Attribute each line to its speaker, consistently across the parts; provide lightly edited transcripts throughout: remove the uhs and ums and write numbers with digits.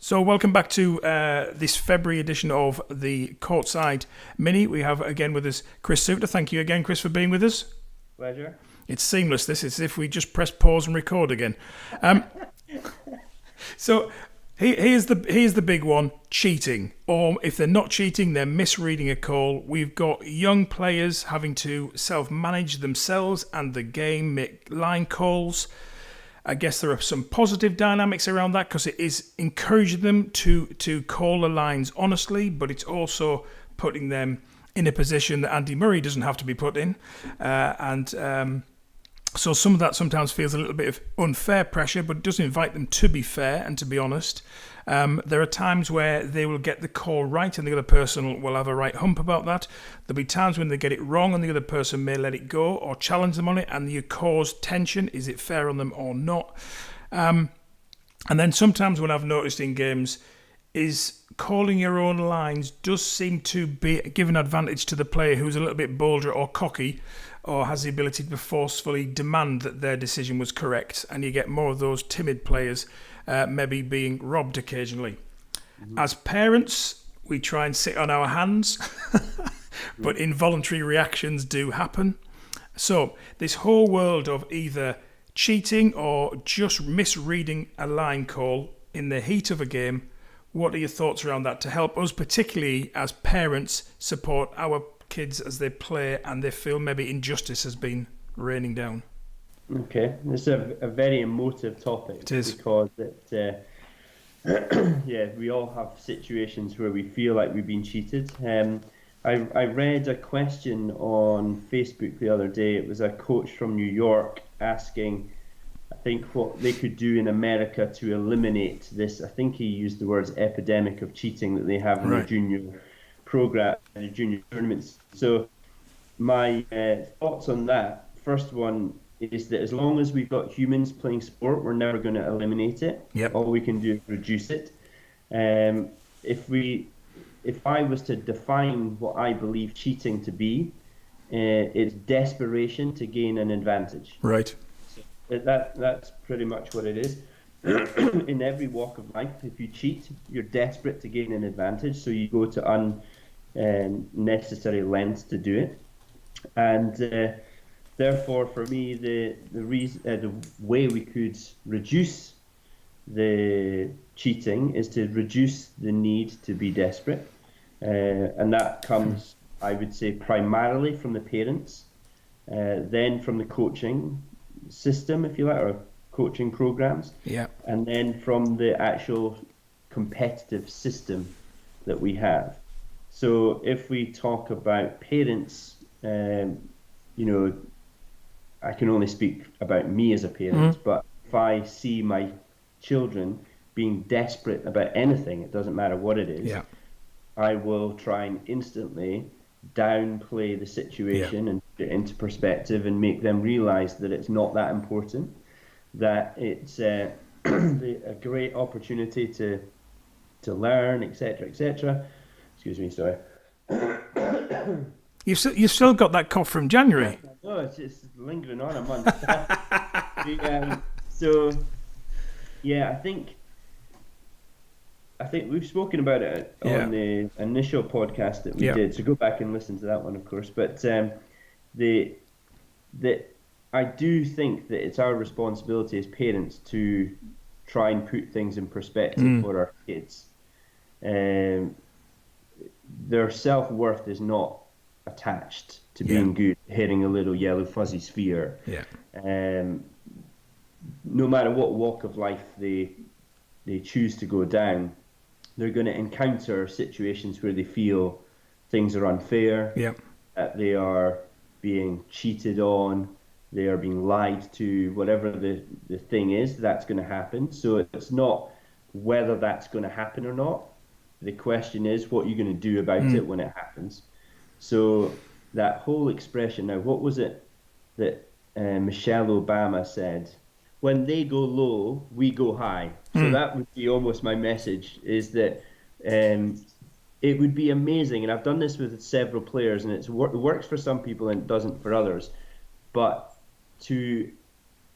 Speaker 1: So welcome back to this February edition of the Courtside Mini. We have again with us Kris Soutar. Thank you again, Kris, for being with us.
Speaker 2: Pleasure.
Speaker 1: It's seamless. This is as if we just press pause and record again. So here's the big one: cheating, or if they're not cheating, they're misreading a call. We've got young players having to self-manage themselves and the game, make line calls. I guess there are some positive dynamics around that because it is encouraging them to call the lines honestly, but it's also putting them in a position that Andy Murray doesn't have to be put in. So some of that sometimes feels a little bit of unfair pressure, but it does invite them to be fair and to be honest. There are times where they will get the call right and the other person will have a right hump about that. There'll be times when they get it wrong and the other person may let it go or challenge them on it, and you cause tension. Is it fair on them or not? And then sometimes what I've noticed in games is calling your own lines does seem to give an advantage to the player who's a little bit bolder or cocky, or has the ability to forcefully demand that their decision was correct, and you get more of those timid players maybe being robbed occasionally. Mm-hmm. As parents, we try and sit on our hands, but involuntary reactions do happen. So this whole world of either cheating or just misreading a line call in the heat of a game, what are your thoughts around that to help us, particularly as parents, support our kids as they play and they feel maybe injustice has been raining down?
Speaker 2: Okay, this is a very emotive topic.
Speaker 1: It is.
Speaker 2: Because we all have situations where we feel like we've been cheated. I read a question on Facebook the other day. It was a coach from New York asking, I think, what they could do in America to eliminate this. I think he used the words epidemic of cheating that they have in the junior program and the junior tournaments. So my thoughts on that, first one is that as long as we've got humans playing sport, we're never going to eliminate it.
Speaker 1: Yep.
Speaker 2: All we can do is reduce it. If I was to define what I believe cheating to be, it's desperation to gain an advantage.
Speaker 1: Right.
Speaker 2: That's pretty much what it is. In every walk of life, if you cheat, you're desperate to gain an advantage, so you go to unnecessary lengths to do it. And therefore, for me, the way we could reduce the cheating is to reduce the need to be desperate, and that comes, I would say, primarily from the parents, then from the coaching system, if you like, or coaching programs, and then from the actual competitive system that we have. So if we talk about parents, I can only speak about me as a parent, but if I see my children being desperate about anything, it doesn't matter what it is, I will try and instantly downplay the situation and put it into perspective and make them realize that it's not that important, that it's a great opportunity to learn, etc., etc. Excuse me, sorry.
Speaker 1: You've still got that cough from January.
Speaker 2: No, it's lingering on a month. I think we've spoken about it on the initial podcast that we did. So go back and listen to that one, of course. But I do think that it's our responsibility as parents to try and put things in perspective for our kids. Their self-worth is not attached to being good, hitting a little yellow fuzzy sphere. No matter what walk of life they choose to go down, they're going to encounter situations where they feel things are unfair, that they are being cheated on, they are being lied to, whatever the thing is, that's going to happen. So it's not whether that's going to happen or not. The question is, what are you going to do about it when it happens? So that whole expression, now what was it that Michelle Obama said? When they go low, we go high. So that would be almost my message, is that it would be amazing, and I've done this with several players, and it works for some people and it doesn't for others, but to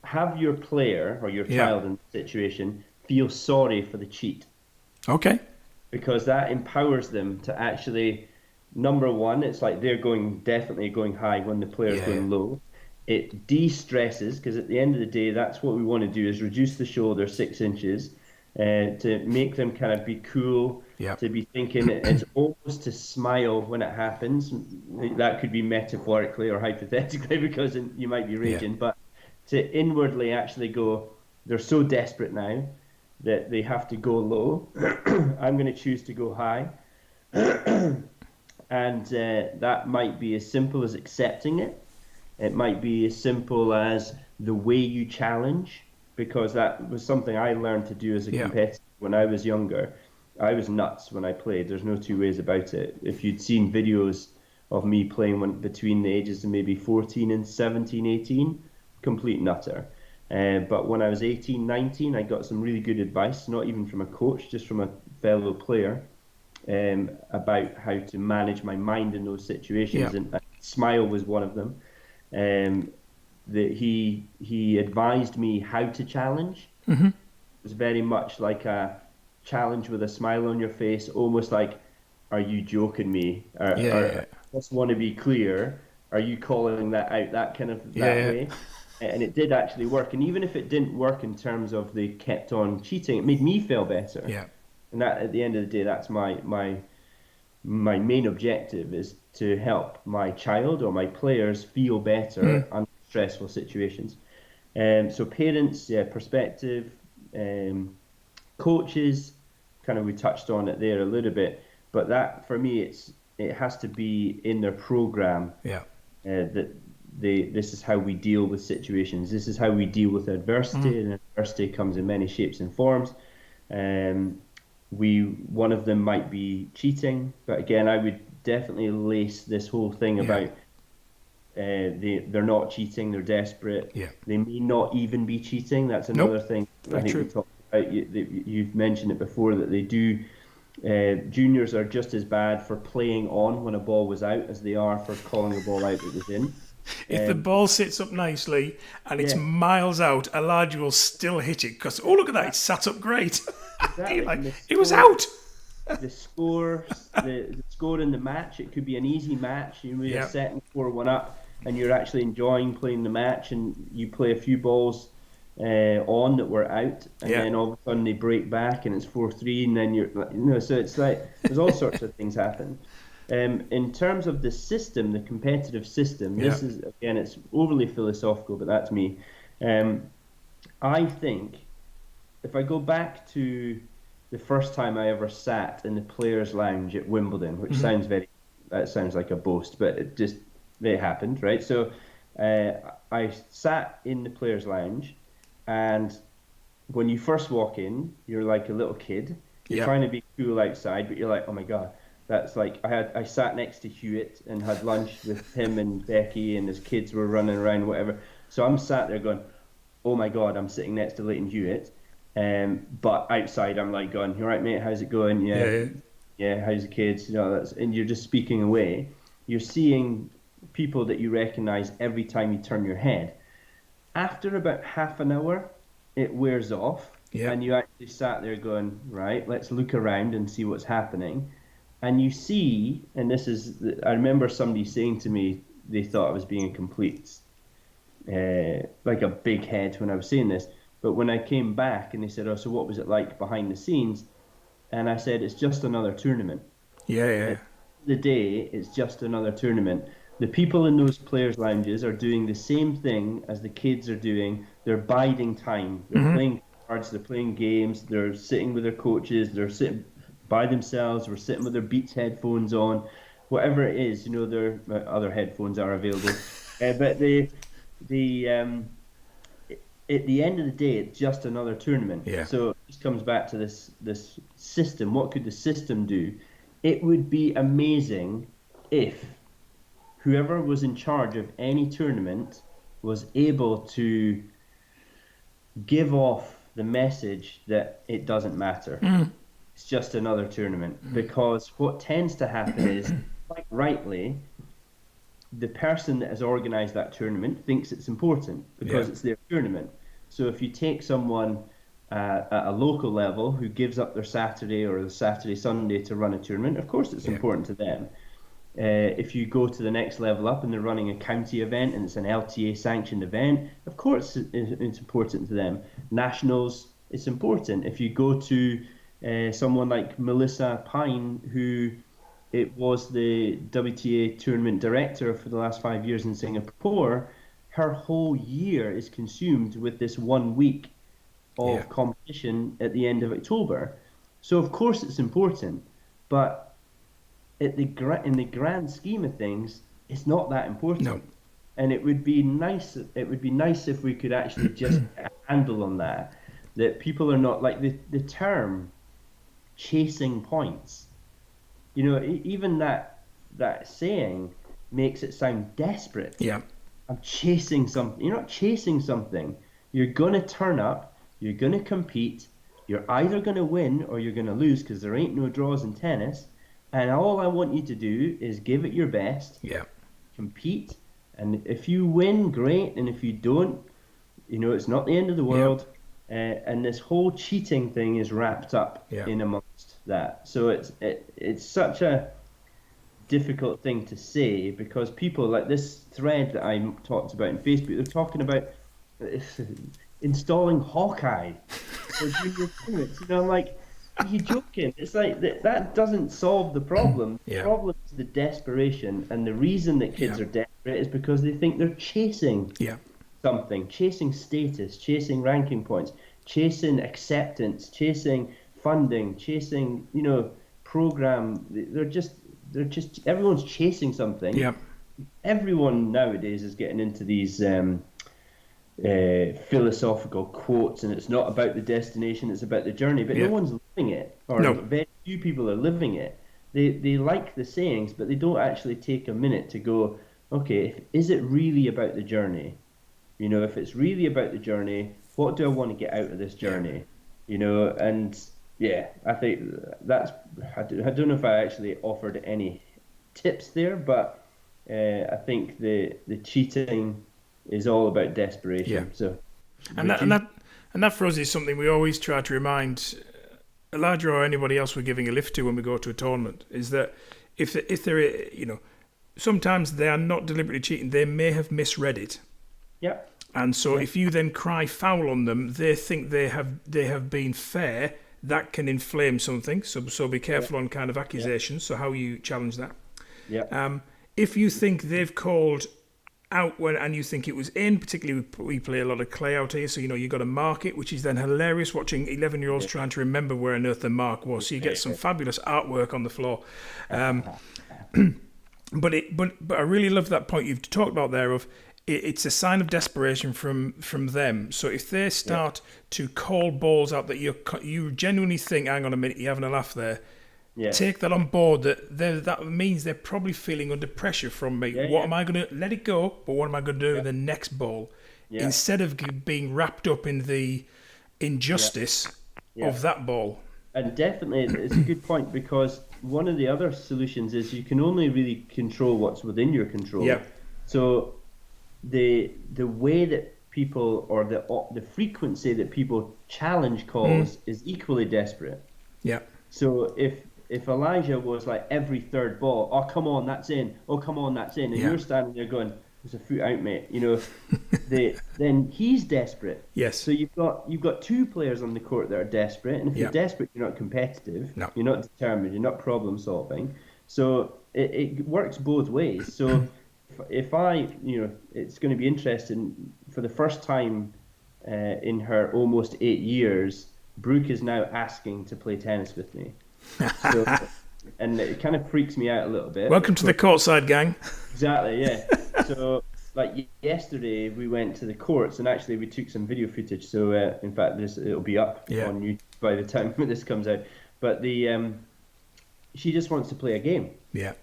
Speaker 2: have your player or your child in the situation feel sorry for the cheat.
Speaker 1: Okay.
Speaker 2: because that empowers them to actually, number one, it's like they're definitely going high when the player's
Speaker 1: Yeah.
Speaker 2: going low. It de-stresses, because at the end of the day, that's what we want to do, is reduce the shoulder 6 inches, to make them kind of be cool,
Speaker 1: Yeah.
Speaker 2: to be thinking. It's almost to smile when it happens. That could be metaphorically or hypothetically, because you might be
Speaker 1: Yeah.
Speaker 2: raging, but to inwardly actually go, they're so desperate now that they have to go low. I'm going to choose to go high. And that might be as simple as accepting it. It might be as simple as the way you challenge, because that was something I learned to do as a
Speaker 1: Yeah.
Speaker 2: competitor when I was younger. I was nuts when I played. There's no two ways about it. If you'd seen videos of me playing between the ages of maybe 14 and 17, 18, complete nutter. But when I was 18, 19, I got some really good advice, not even from a coach, just from a fellow player, about how to manage my mind in those situations.
Speaker 1: Yeah.
Speaker 2: And smile was one of them. Um, that he advised me how to challenge.
Speaker 1: Mm-hmm.
Speaker 2: It was very much like a challenge with a smile on your face, almost like, "Are you joking me?"
Speaker 1: Yeah.
Speaker 2: I just want to be clear. Are you calling that out? That kind of
Speaker 1: Yeah.
Speaker 2: that
Speaker 1: Yeah.
Speaker 2: way. And it did actually work. And even if it didn't work in terms of they kept on cheating, it made me feel better.
Speaker 1: Yeah.
Speaker 2: And that, at the end of the day, that's my main objective, is to help my child or my players feel better under stressful situations. So parents, yeah, perspective, um, coaches, kind of, we touched on it there a little bit, but that for me, it has to be in their program,
Speaker 1: Yeah.
Speaker 2: that this is how we deal with situations. This is how we deal with adversity, and adversity comes in many shapes and forms. Um, one of them might be cheating, but again, I would definitely lace this whole thing
Speaker 1: Yeah.
Speaker 2: about, they're not cheating, they're desperate.
Speaker 1: Yeah.
Speaker 2: They may not even be cheating. That's another
Speaker 1: Nope.
Speaker 2: thing I
Speaker 1: Very
Speaker 2: think we
Speaker 1: true.
Speaker 2: talked about. You've mentioned it before, that they do. Juniors are just as bad for playing on when a ball was out as they are for calling a ball out that was in.
Speaker 1: If the
Speaker 2: Um,
Speaker 1: ball sits up nicely and it's
Speaker 2: yeah,
Speaker 1: miles out, a lad will still hit it because, oh, look at that, it's sat up great. You're
Speaker 2: exactly.
Speaker 1: like,
Speaker 2: And
Speaker 1: it was out.
Speaker 2: the score in the match, it could be an easy match. You may have
Speaker 1: Yeah.
Speaker 2: set and 4-1 up, and you're actually enjoying playing the match, and you play a few balls on that were out, and
Speaker 1: Yeah.
Speaker 2: then all of a sudden they break back and it's 4-3, and then so it's like there's all sorts of things happen. In terms of the system, the competitive system,
Speaker 1: Yeah.
Speaker 2: this is, again, it's overly philosophical, but that's me. Um, I think if I go back to the first time I ever sat in the players' lounge at Wimbledon, which that sounds like a boast, but it happened, right? So I sat in the players' lounge, and when you first walk in, you're like a little kid. You're
Speaker 1: Yeah.
Speaker 2: trying to be cool outside, but you're like, oh my God, that's like, I sat next to Hewitt and had lunch with him and Becky, and his kids were running around, whatever. So I'm sat there going, oh my God, I'm sitting next to Leighton Hewitt. But outside, I'm like going, you all right, mate? How's it going?
Speaker 1: Yeah.
Speaker 2: Yeah,
Speaker 1: Yeah.
Speaker 2: yeah. How's the kids? And you're just speaking away. You're seeing people that you recognize every time you turn your head. After about half an hour, it wears off,
Speaker 1: Yeah.
Speaker 2: and you actually sat there going, right, let's look around and see what's happening. And you see, and I remember somebody saying to me, they thought I was being a complete, like a big head when I was saying this. But when I came back and they said, oh, so what was it like behind the scenes? And I said, it's just another tournament.
Speaker 1: Yeah.
Speaker 2: At
Speaker 1: Yeah.
Speaker 2: the day, it's just another tournament. The people in those players' lounges are doing the same thing as the kids are doing. They're biding time. They're playing cards, they're playing games, they're sitting with their coaches, they're sitting by themselves, or sitting with their Beats headphones on, whatever it is. Their other headphones are available. But at the end of the day, it's just another tournament.
Speaker 1: Yeah.
Speaker 2: So it just comes back to this system. What could the system do? It would be amazing if whoever was in charge of any tournament was able to give off the message that it doesn't matter. It's just another tournament. Because what tends to happen is, quite rightly, the person that has organized that tournament thinks it's important because
Speaker 1: Yeah.
Speaker 2: it's their tournament. So if you take someone at a local level who gives up their Saturday or the Saturday Sunday to run a tournament, of course it's important to them. If you go to the next level up and they're running a county event and it's an LTA sanctioned event, of course it's important to them. Nationals, it's important. If you go to someone like Melissa Pine, who it was the WTA tournament director for the last 5 years in Singapore, her whole year is consumed with this 1 week of competition at the end of October. So of course it's important, but in the grand scheme of things, it's not that important.
Speaker 1: No.
Speaker 2: And it would be nice. It would be nice if we could actually just get a handle on that. That people are not like the term chasing points. You know, even that saying makes it sound desperate.
Speaker 1: Yeah.
Speaker 2: I'm chasing something. You're not chasing something. You're gonna turn up. You're gonna compete. You're either gonna win or you're gonna lose, because there ain't no draws in tennis. And all I want you to do is give it your best.
Speaker 1: Yeah.
Speaker 2: Compete. And if you win, great. And if you don't, you know, it's not the end of the world. And this whole cheating thing is wrapped up in amongst that. So it's such a difficult thing to say, because people, like this thread that I talked about in Facebook, they're talking about installing Hawkeye for junior tournaments. You know, I'm like, are you joking? It's like that doesn't solve the problem. The problem is the desperation, and the reason that kids are desperate is because they think they're chasing something, chasing status, chasing ranking points, chasing acceptance, chasing funding, chasing, you know, program. They're just everyone's chasing something.
Speaker 1: Yeah.
Speaker 2: Everyone nowadays is getting into these philosophical quotes, and it's not about the destination, it's about the journey, but no one's living it, or very few people are living it. They like the sayings, but they don't actually take a minute to go, okay, is it really about the journey? You know, if it's really about the journey, what do I want to get out of this journey? You know, and I think that's, I don't know if I actually offered any tips there, but I think the cheating is all about desperation. Yeah. So,
Speaker 1: and that for us is something we always try to remind Elijah or anybody else we're giving a lift to when we go to a tournament, is that if they're, you know, sometimes they are not deliberately cheating, they may have misread it.
Speaker 2: Yeah.
Speaker 1: And so if you then cry foul on them, they think they have been fair. That can inflame something. So be careful on kind of accusations. So how you challenge that.
Speaker 2: Yeah.
Speaker 1: If you think they've called out and you think it was in, particularly we play a lot of clay out here, so you know you've got to mark it, which is then hilarious watching 11-year-olds trying to remember where on earth the mark was. So you get some fabulous artwork on the floor. But I really love that point you've talked about there of it's a sign of desperation from them. So if they start to call balls out that you genuinely think, hang on a minute, you're having a laugh there. Yeah. Take that on board. That means they're probably feeling under pressure from me. What am I going to let it go? But what am I going to do with the next ball? Yeah. Instead of being wrapped up in the injustice of that ball. And
Speaker 2: definitely, it's a good point, because one of the other solutions is you can only really control what's within your control.
Speaker 1: Yeah.
Speaker 2: So the way that people, or the frequency that people challenge calls is equally desperate.
Speaker 1: Yeah.
Speaker 2: So if Elijah was like every third ball, oh come on, that's in, oh come on, that's in, and you're standing there going, there's a foot out, mate, you know, then he's desperate.
Speaker 1: Yes.
Speaker 2: So you've got two players on the court that are desperate, and if you're desperate, you're not competitive.
Speaker 1: No.
Speaker 2: You're not determined. You're not problem solving. So it works both ways. So if I, you know, it's going to be interesting for the first time in her almost 8 years. Brooke is now asking to play tennis with me. So, and it kind of freaks me out a little bit.
Speaker 1: Welcome to the Courtside gang.
Speaker 2: Exactly, yeah. So, like yesterday, we went to the courts, and actually we took some video footage. So, in fact, it'll be up on YouTube by the time this comes out. But she just wants to play a game.
Speaker 1: Yeah.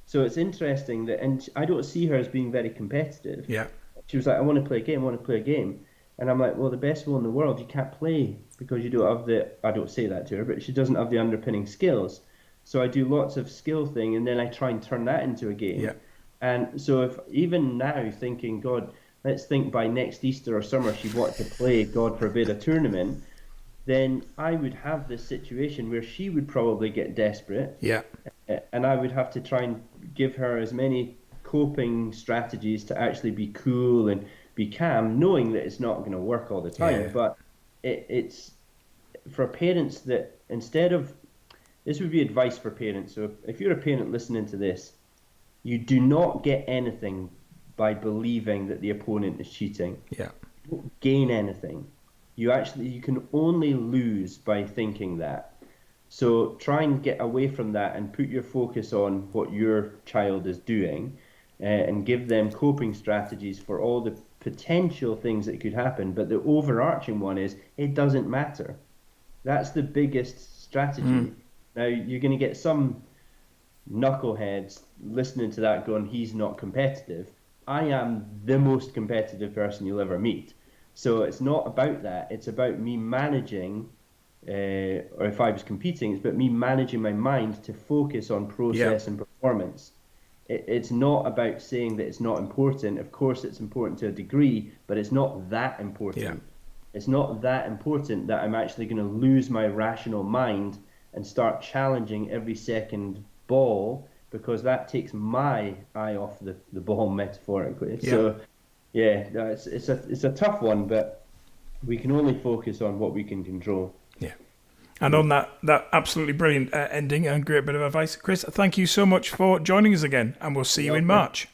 Speaker 2: So it's interesting that, and I don't see her as being very competitive.
Speaker 1: Yeah.
Speaker 2: She was like, I want to play a game. I want to play a game. And I'm like, well, the best will in the world, you can't play because you don't have I don't say that to her, but she doesn't have the underpinning skills. So I do lots of skill thing, and then I try and turn that into a game.
Speaker 1: Yeah.
Speaker 2: And so if even now thinking, God, let's think by next Easter or summer she'd want to play, God forbid, a tournament. then I would have this situation where she would probably get desperate.
Speaker 1: Yeah.
Speaker 2: And I would have to try and give her as many coping strategies to actually be cool and be calm, knowing that it's not going to work all the time.
Speaker 1: Yeah.
Speaker 2: But it's for parents that instead of, this would be advice for parents. So if you're a parent listening to this, you do not get anything by believing that the opponent is cheating.
Speaker 1: Yeah.
Speaker 2: You don't gain anything. You can only lose by thinking that. So try and get away from that and put your focus on what your child is doing, and give them coping strategies for all the potential things that could happen. But the overarching one is, it doesn't matter. That's the biggest strategy. Now, you're going to get some knuckleheads listening to that going, he's not competitive. I am the most competitive person you'll ever meet. So it's not about that. It's about me managing, or if I was competing, it's about me managing my mind to focus on process and performance. It's not about saying that it's not important. Of course, it's important to a degree, but it's not that important.
Speaker 1: Yeah.
Speaker 2: It's not that important that I'm actually going to lose my rational mind and start challenging every second ball, because that takes my eye off the ball, metaphorically.
Speaker 1: Yeah.
Speaker 2: So, yeah, no, it's a tough one, but we can only focus on what we can control.
Speaker 1: Yeah. And on that absolutely brilliant ending and great bit of advice, Kris, thank you so much for joining us again, and we'll see you in March.